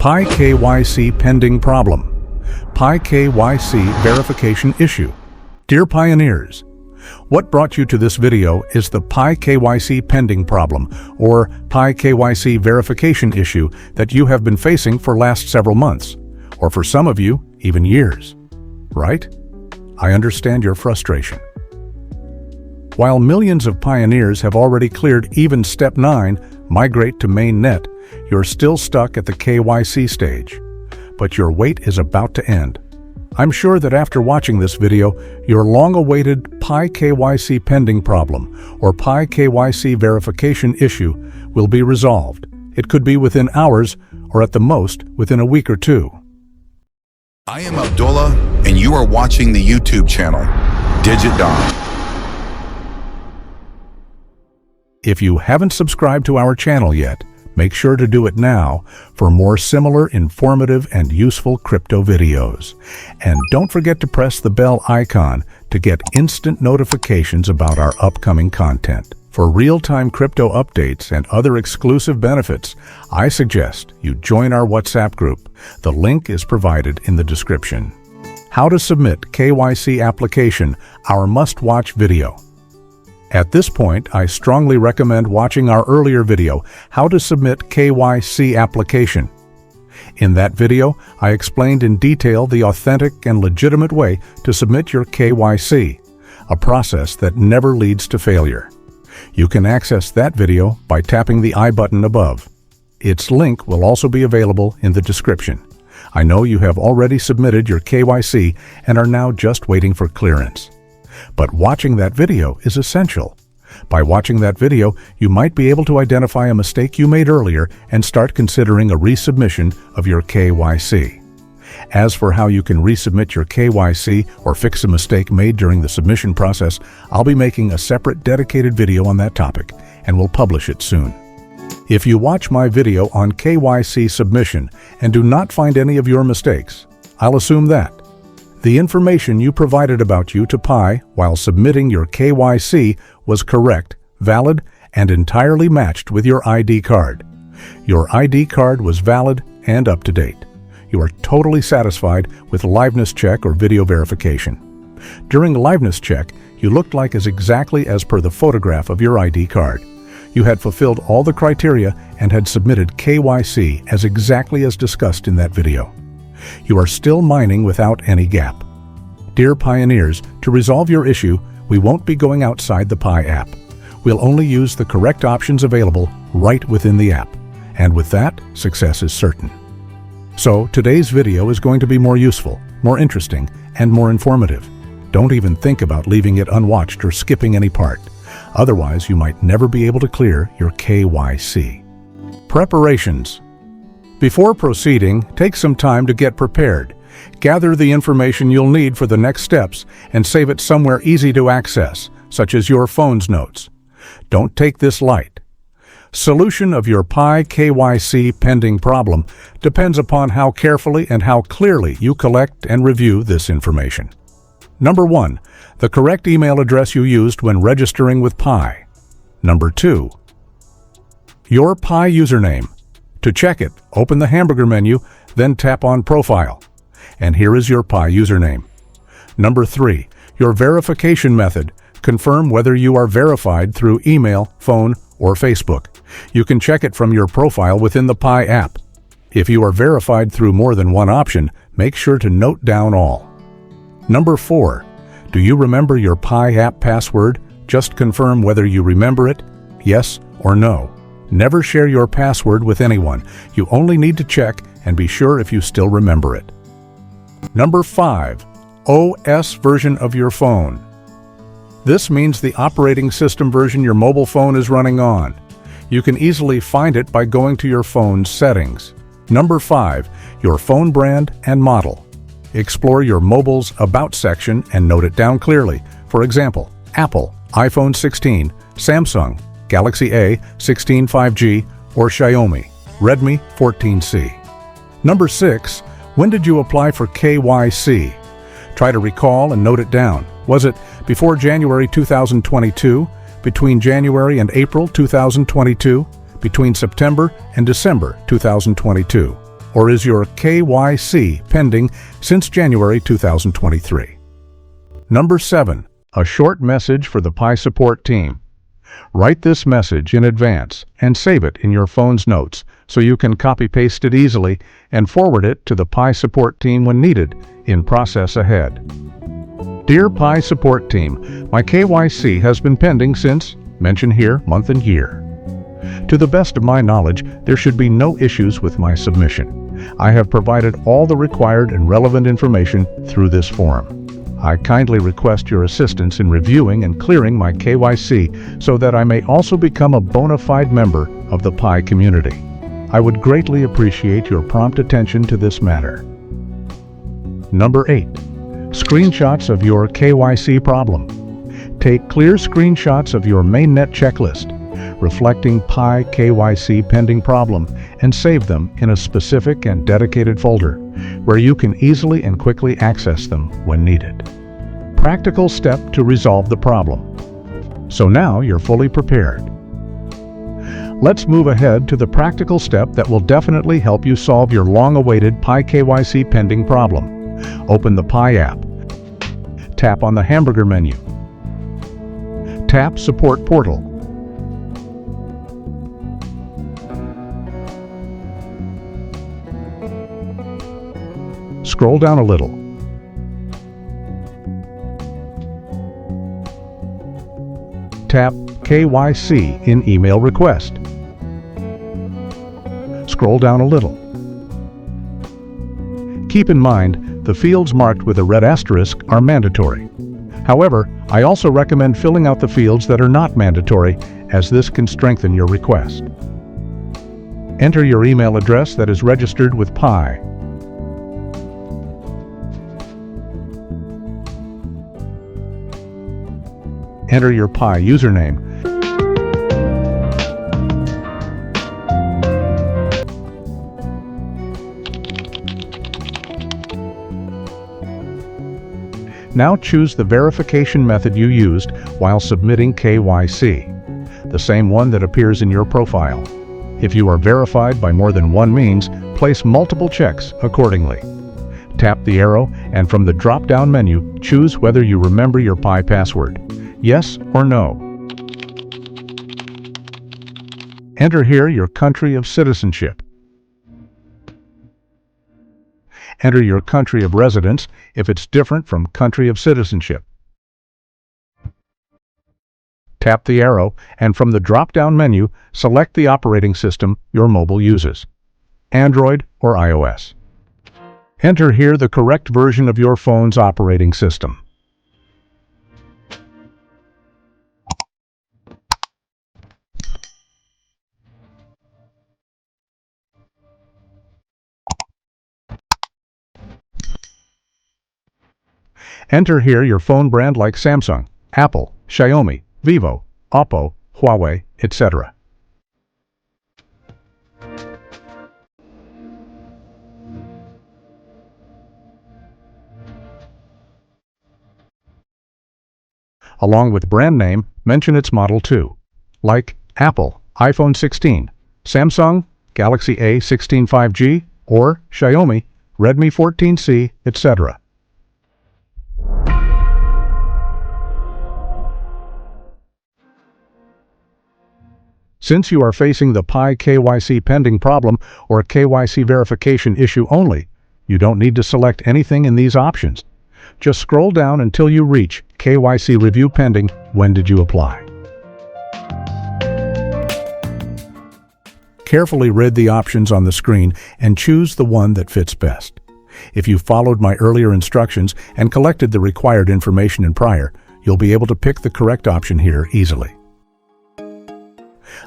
Pi KYC pending problem. Pi KYC verification issue. Dear pioneers, what brought you to this video is the Pi KYC pending problem, or Pi KYC verification issue that you have been facing for last several months, or for some of you, even years. Right? I understand your frustration. While millions of pioneers have already cleared even Step 9, migrate to mainnet, you're still stuck at the KYC stage. But your wait is about to end. I'm sure that after watching this video, your long-awaited Pi KYC pending problem or Pi KYC verification issue will be resolved. It could be within hours or at the most within a week or two. I am Abdullah, and you are watching the YouTube channel, DIGITDON. If you haven't subscribed to our channel yet, make sure to do it now for more similar, informative, and useful crypto videos. And don't forget to press the bell icon to get instant notifications about our upcoming content. For real-time crypto updates and other exclusive benefits, I suggest you join our WhatsApp group. The link is provided in the description. How to submit KYC application, our must-watch video. At this point, I strongly recommend watching our earlier video, How to Submit KYC Application. In that video, I explained in detail the authentic and legitimate way to submit your KYC, a process that never leads to failure. You can access that video by tapping the I button above. Its link will also be available in the description. I know you have already submitted your KYC and are now just waiting for clearance. But watching that video is essential. By watching that video, you might be able to identify a mistake you made earlier and start considering a resubmission of your KYC. As for how you can resubmit your KYC or fix a mistake made during the submission process, I'll be making a separate dedicated video on that topic, and will publish it soon. If you watch my video on KYC submission and do not find any of your mistakes, I'll assume that the information you provided about you to Pi while submitting your KYC was correct, valid, and entirely matched with your ID card. Your ID card was valid and up to date. You are totally satisfied with liveness check or video verification. During liveness check, you looked like exactly as per the photograph of your ID card. You had fulfilled all the criteria and had submitted KYC as exactly as discussed in that video. You are still mining without any gap. Dear pioneers, to resolve your issue, we won't be going outside the Pi app. We'll only use the correct options available right within the app. And with that, success is certain. So today's video is going to be more useful, more interesting, and more informative. Don't even think about leaving it unwatched or skipping any part. Otherwise, you might never be able to clear your KYC. Preparations. Before proceeding, take some time to get prepared. Gather the information you'll need for the next steps and save it somewhere easy to access, such as your phone's notes. Don't take this light. Solution of your Pi KYC pending problem depends upon how carefully and how clearly you collect and review this information. Number 1, the correct email address you used when registering with Pi. Number 2, your Pi username. To check it, open the hamburger menu, then tap on Profile. And here is your Pi username. Number 3, your verification method. Confirm whether you are verified through email, phone, or Facebook. You can check it from your profile within the Pi app. If you are verified through more than one option, make sure to note down all. Number 4, do you remember your Pi app password? Just confirm whether you remember it, yes or no. Never share your password with anyone. You only need to check and be sure if you still remember it. Number 5, OS version of your phone. This means the operating system version your mobile phone is running on. You can easily find it by going to your phone's settings. Number 5, your phone brand and model. Explore your mobile's About section and note it down clearly. For example, Apple, iPhone 16, Samsung, Galaxy A, 16 5G, or Xiaomi, Redmi 14C. Number 6, when did you apply for KYC? Try to recall and note it down. Was it before January 2022, between January and April 2022, between September and December 2022? Or is your KYC pending since January 2023? Number 7. A short message for the Pi support team. Write this message in advance and save it in your phone's notes so you can copy-paste it easily and forward it to the Pi support team when needed in process ahead. Dear Pi support team, my KYC has been pending since, mention here, month and year. To the best of my knowledge, there should be no issues with my submission. I have provided all the required and relevant information through this form. I kindly request your assistance in reviewing and clearing my KYC so that I may also become a bona fide member of the Pi community. I would greatly appreciate your prompt attention to this matter. Number 8. Screenshots of your KYC problem. Take clear screenshots of your mainnet checklist reflecting Pi KYC pending problem and save them in a specific and dedicated folder where you can easily and quickly access them when needed. Practical step to resolve the problem. So now you're fully prepared. Let's move ahead to the practical step that will definitely help you solve your long-awaited Pi KYC pending problem. Open the Pi app. Tap on the hamburger menu. Tap Support Portal. Scroll down a little. Tap KYC in Email Request. Scroll down a little. Keep in mind, the fields marked with a red asterisk are mandatory. However, I also recommend filling out the fields that are not mandatory, as this can strengthen your request. Enter your email address that is registered with Pi. Enter your Pi username. Now choose the verification method you used while submitting KYC, the same one that appears in your profile. If you are verified by more than one means, place multiple checks accordingly. Tap the arrow and from the drop-down menu, choose whether you remember your Pi password. Yes or no. Enter here your country of citizenship. Enter your country of residence if it's different from country of citizenship. Tap the arrow and from the drop-down menu, select the operating system your mobile uses, Android or iOS. Enter here the correct version of your phone's operating system. Enter here your phone brand like Samsung, Apple, Xiaomi, Vivo, Oppo, Huawei, etc. Along with brand name, mention its model too, like Apple, iPhone 16, Samsung, Galaxy A16 5G, or Xiaomi, Redmi 14C, etc. Since you are facing the Pi KYC pending problem or KYC verification issue only, you don't need to select anything in these options. Just scroll down until you reach KYC Review Pending. When did you apply? Carefully read the options on the screen and choose the one that fits best. If you followed my earlier instructions and collected the required information in prior, you'll be able to pick the correct option here easily.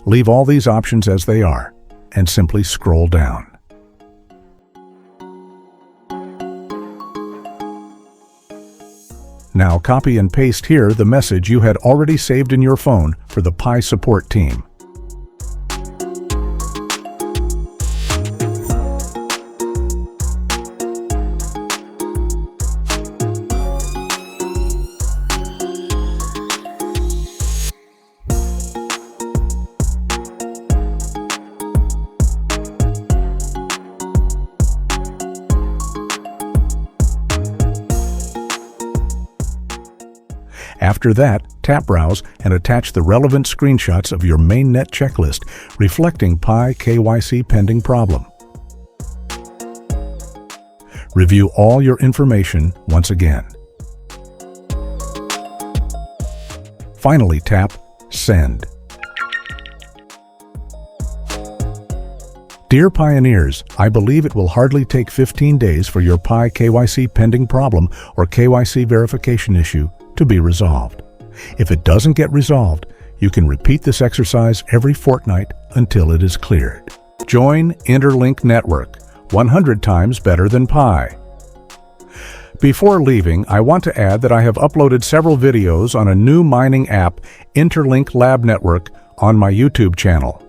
Leave all these options as they are and simply scroll down. Now copy and paste here the message you had already saved in your phone for the Pi support team. After that, tap Browse and attach the relevant screenshots of your mainnet checklist reflecting Pi KYC pending problem. Review all your information once again. Finally, tap Send. Dear pioneers, I believe it will hardly take 15 days for your Pi KYC pending problem or KYC verification issue to be resolved. If it doesn't get resolved, you can repeat this exercise every fortnight until it is cleared. Join Interlink Network, 100 times better than Pi. Before leaving, I want to add that I have uploaded several videos on a new mining app, Interlink Lab Network, on my YouTube channel.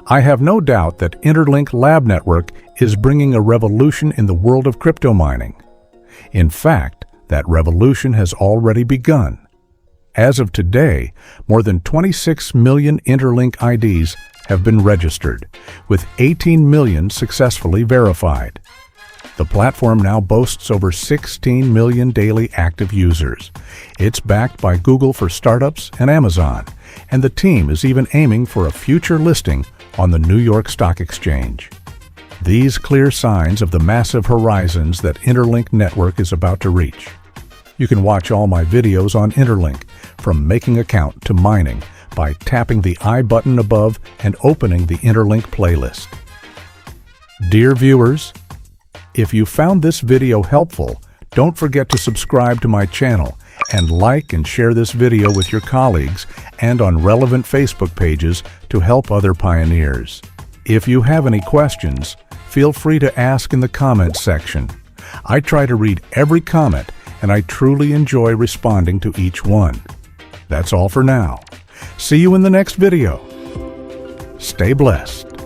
I have no doubt that Interlink Lab Network is bringing a revolution in the world of crypto mining. In fact, that revolution has already begun. As of today, more than 26 million Interlink IDs have been registered, with 18 million successfully verified. The platform now boasts over 16 million daily active users. It's backed by Google for Startups and Amazon, and the team is even aiming for a future listing on the New York Stock Exchange. These clear signs of the massive horizons that Interlink Network is about to reach. You can watch all my videos on Interlink, from making account to mining, by tapping the I button above and opening the Interlink playlist. Dear viewers, if you found this video helpful, don't forget to subscribe to my channel and like and share this video with your colleagues and on relevant Facebook pages to help other pioneers. If you have any questions, feel free to ask in the comments section. I try to read every comment, and I truly enjoy responding to each one. That's all for now. See you in the next video. Stay blessed.